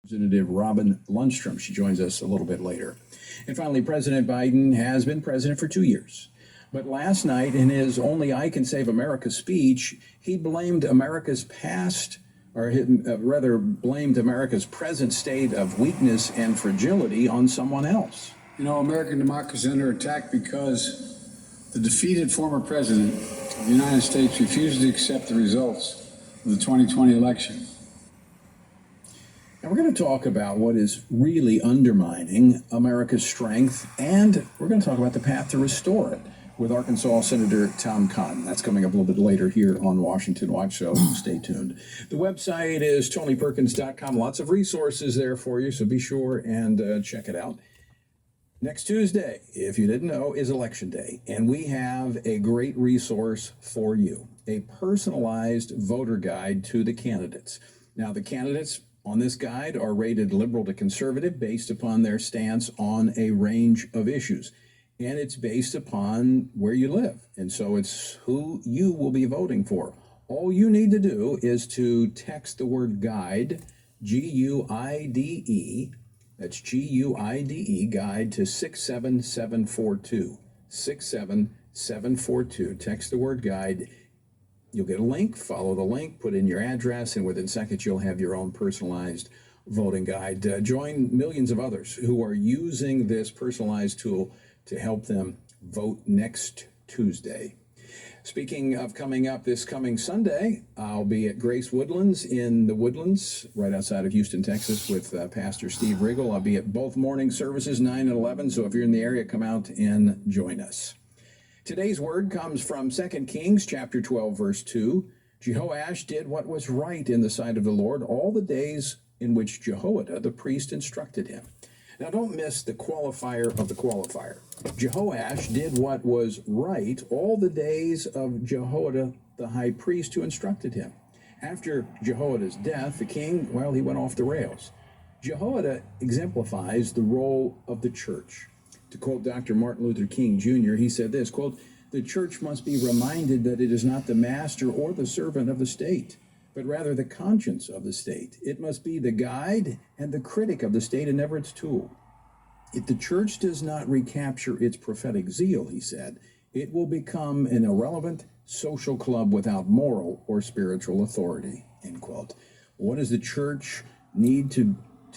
Representative Robin Lundstrom. She joins us a little bit later. And finally, President Biden has been president for 2 years. But last night, in his Only I Can Save America speech, he blamed America's past, or rather blamed America's present state of weakness and fragility on someone else. You know, American democracy is under attack because the defeated former president of the United States refused to accept the results of the 2020 election. And we're going to talk about what is really undermining America's strength, and we're going to talk about the path to restore it with Arkansas Senator Tom Cotton. That's coming up a little bit later here on Washington Watch, so stay tuned. The website is TonyPerkins.com. Lots of resources there for you, so be sure and check it out. Next Tuesday, if you didn't know, is Election Day, and we have a great resource for you, a personalized voter guide to the candidates. Now, the candidates on this guide are rated liberal to conservative based upon their stance on a range of issues. And it's based upon where you live. And so it's who you will be voting for. All you need to do is to text the word guide, G-U-I-D-E, that's G-U-I-D-E, guide to 67742. 67742. Text the word guide. You'll get a link, follow the link, put in your address, and within seconds you'll have your own personalized voting guide. Join millions of others who are using this personalized tool to help them vote next Tuesday. Speaking of coming up this coming Sunday, I'll be at Grace Woodlands in the Woodlands, right outside of Houston, Texas, with Pastor Steve Riggle. I'll be at both morning services, 9 and 11, so if you're in the area, come out and join us. Today's word comes from 2 Kings chapter 12, verse 2. Jehoash did what was right in the sight of the Lord all the days in which Jehoiada the priest instructed him. Now don't miss the qualifier of the qualifier. Jehoash did what was right all the days of Jehoiada the high priest who instructed him. After Jehoiada's death, the king, well, he went off the rails. Jehoiada exemplifies the role of the church. To quote Dr. Martin Luther King Jr., he said this, quote, "The church must be reminded that it is not the master or the servant of the state, but rather the conscience of the state. It must be the guide and the critic of the state and never its tool. If the church does not recapture its prophetic zeal," he said, "it will become an irrelevant social club without moral or spiritual authority," end quote. What does the church need to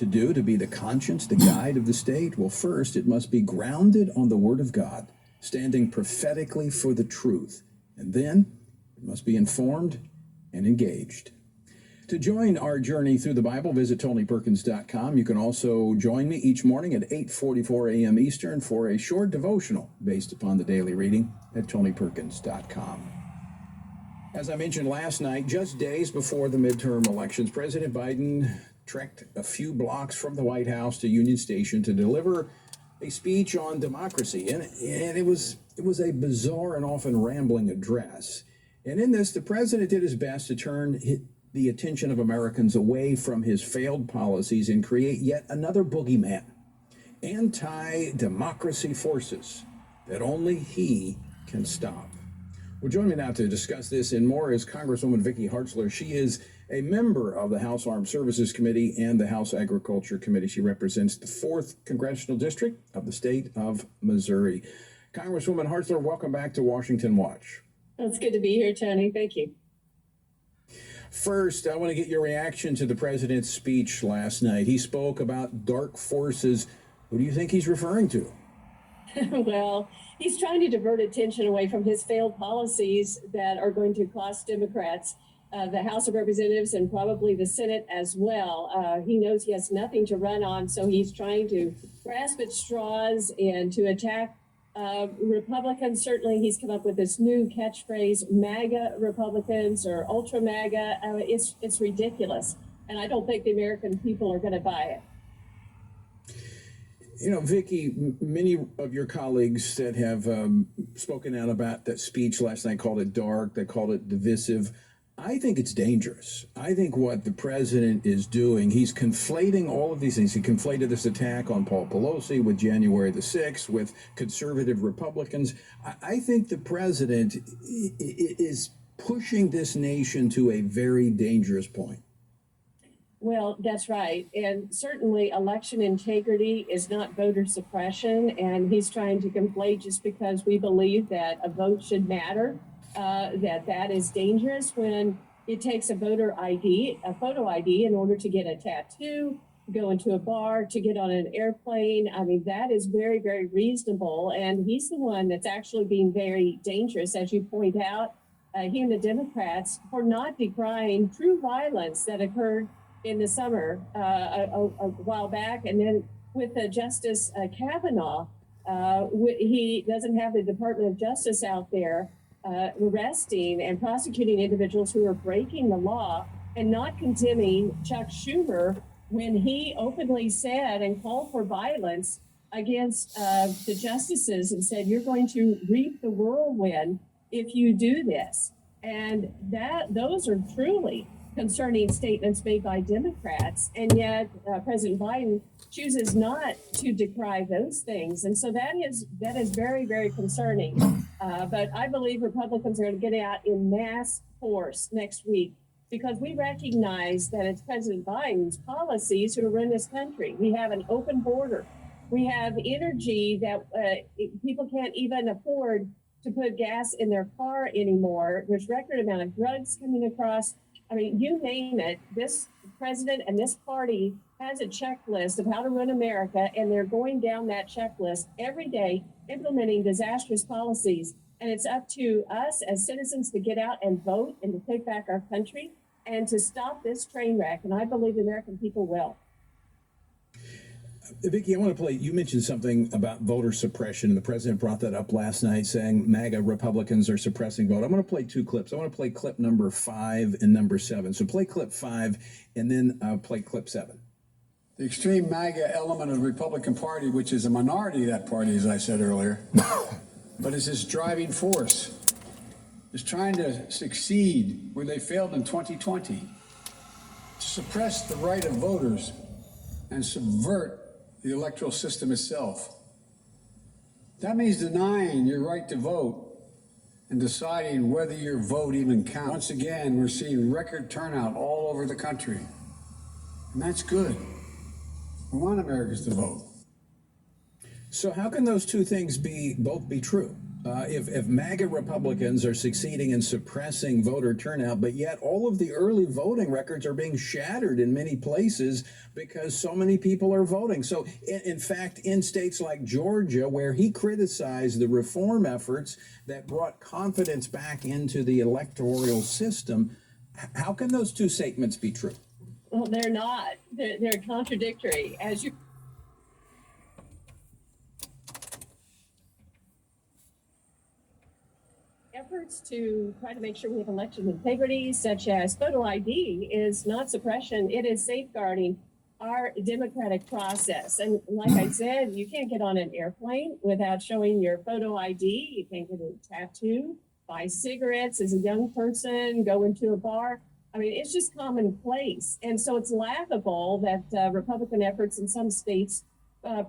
do to be the conscience, the guide of the state? Well, first, it must be grounded on the Word of God, standing prophetically for the truth. And then it must be informed and engaged. To join our journey through the Bible, visit TonyPerkins.com. You can also join me each morning at 8:44 a.m. Eastern for a short devotional based upon the daily reading at TonyPerkins.com. As I mentioned last night, just days before the midterm elections, President Biden trekked a few blocks from the White House to Union Station to deliver a speech on democracy. And it was a bizarre and often rambling address. And in this, the president did his best to turn the attention of Americans away from his failed policies and create yet another boogeyman, anti-democracy forces that only he can stop. Well, join me now to discuss this and more is Congresswoman Vicky Hartzler. She is a member of the House Armed Services Committee and the House Agriculture Committee. She represents the 4th Congressional District of the state of Missouri. Congresswoman Hartzler, welcome back to Washington Watch. It's good to be here, Tony. Thank you. First, I want to get your reaction to the president's speech last night. He spoke about dark forces. Who do you think he's referring to? Well, he's trying to divert attention away from his failed policies that are going to cost Democrats the House of Representatives and probably the Senate as well. He knows he has nothing to run on, so he's trying to grasp at straws and to attack Republicans. Certainly, he's come up with this new catchphrase, MAGA Republicans or Ultra MAGA. It's ridiculous, and I don't think the American people are going to buy it. You know, Vicki, many of your colleagues that have spoken out about that speech last night called it dark, they called it divisive. I think it's dangerous. I think what the president is doing, he's conflating all of these things. He conflated this attack on Paul Pelosi with January the 6th, with conservative Republicans. I think the president is pushing this nation to a very dangerous point. Well, that's right. And certainly election integrity is not voter suppression. And he's trying to conflate just because we believe that a vote should matter, that is dangerous when it takes a voter ID, a photo ID, in order to get a tattoo, go into a bar, to get on an airplane. I mean, that is very, very reasonable. And he's the one that's actually being very dangerous, as you point out. He and the Democrats for not decrying true violence that occurred in the summer a while back. And then with Justice Kavanaugh, he doesn't have the Department of Justice out there arresting and prosecuting individuals who are breaking the law, and not condemning Chuck Schumer when he openly said and called for violence against the justices and said, you're going to reap the whirlwind if you do this. And those are truly concerning statements made by Democrats. And yet President Biden chooses not to decry those things. And so that is very, very concerning. But I believe Republicans are going to get out in mass force next week, because we recognize that it's President Biden's policies who run this country. We have an open border. We have energy that people can't even afford to put gas in their car anymore. There's record amount of drugs coming across. I mean, you name it, this president and this party has a checklist of how to run America, and they're going down that checklist every day, implementing disastrous policies. And it's up to us as citizens to get out and vote and to take back our country and to stop this train wreck. And I believe the American people will. Vicki, I want to play. You mentioned something about voter suppression, and the president brought that up last night, saying MAGA Republicans are suppressing vote. I'm going to play two clips. I want to play clip number 5 and number 7. So play clip 5 and then play clip 7. The extreme MAGA element of the Republican Party, which is a minority of that party, as I said earlier, but is its driving force, is trying to succeed where they failed in 2020, to suppress the right of voters and subvert the electoral system itself. That means denying your right to vote and deciding whether your vote even counts. Once again, we're seeing record turnout all over the country, and that's good. We want Americans to vote. So how can those two things both be true? If MAGA Republicans are succeeding in suppressing voter turnout, but yet all of the early voting records are being shattered in many places because so many people are voting. So in fact, in states like Georgia, where he criticized the reform efforts that brought confidence back into the electoral system, how can those two statements be true? Well, they're not. They're contradictory. As you efforts to try to make sure we have election integrity, such as photo ID, is not suppression. It is safeguarding our democratic process. And like I said, you can't get on an airplane without showing your photo ID. You can't get a tattoo, buy cigarettes as a young person, go into a bar. I mean, it's just commonplace. And so it's laughable that Republican efforts in some states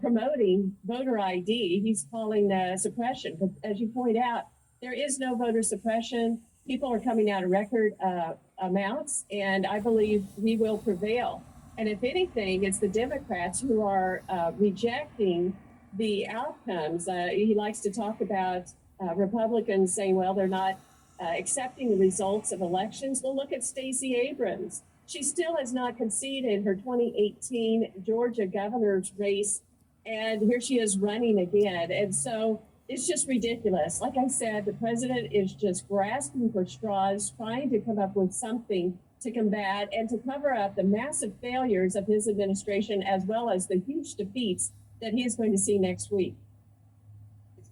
promoting voter ID, he's calling suppression. But as you point out, there is no voter suppression. People are coming out of record amounts, and I believe we will prevail. And if anything, it's the Democrats who are rejecting the outcomes. He likes to talk about Republicans saying, well, they're not accepting the results of elections. Well, look at Stacey Abrams. She still has not conceded her 2018 Georgia governor's race, and here she is running again. And so it's just ridiculous. Like I said, the president is just grasping for straws, trying to come up with something to combat and to cover up the massive failures of his administration, as well as the huge defeats that he is going to see next week.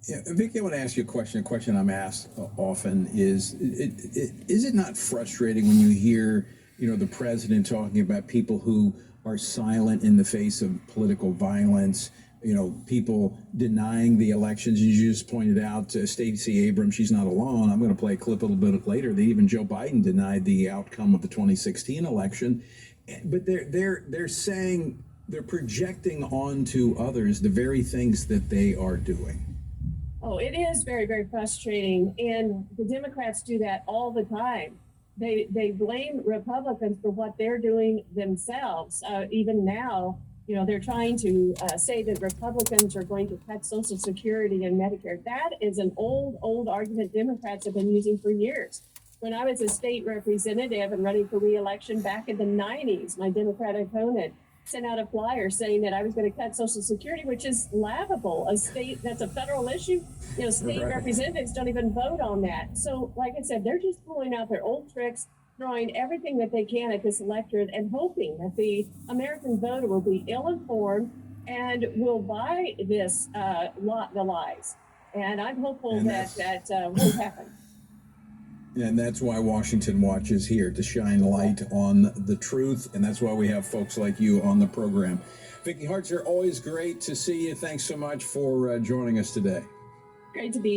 Yeah, Vicki, I want to ask you a question. A question I'm asked often is it not frustrating when you hear, the president talking about people who are silent in the face of political violence, people denying the elections? You just pointed out Stacey Abrams, she's not alone. I'm going to play a clip a little bit later that even Joe Biden denied the outcome of the 2016 election. But they're saying, they're projecting onto others the very things that they are doing. Oh, it is very, very frustrating. And the Democrats do that all the time. they blame Republicans for what they're doing themselves. Even now, you know, they're trying to say that Republicans are going to cut Social Security and Medicare. That is an old argument Democrats have been using for years. When I was a state representative and running for re-election back in the 90s, my Democratic opponent sent out a flyer saying that I was going to cut Social Security, which is laughable. A state, that's a federal issue. You know, state representatives don't even vote on that. So, like I said, they're just pulling out their old tricks, throwing everything that they can at this electorate and hoping that the American voter will be ill-informed and will buy this the lies. And I'm hopeful that won't happen. And that's why Washington Watch is here, to shine light on the truth. And that's why we have folks like you on the program. Vicki Hartzer, always great to see you. Thanks so much for joining us today. Great to be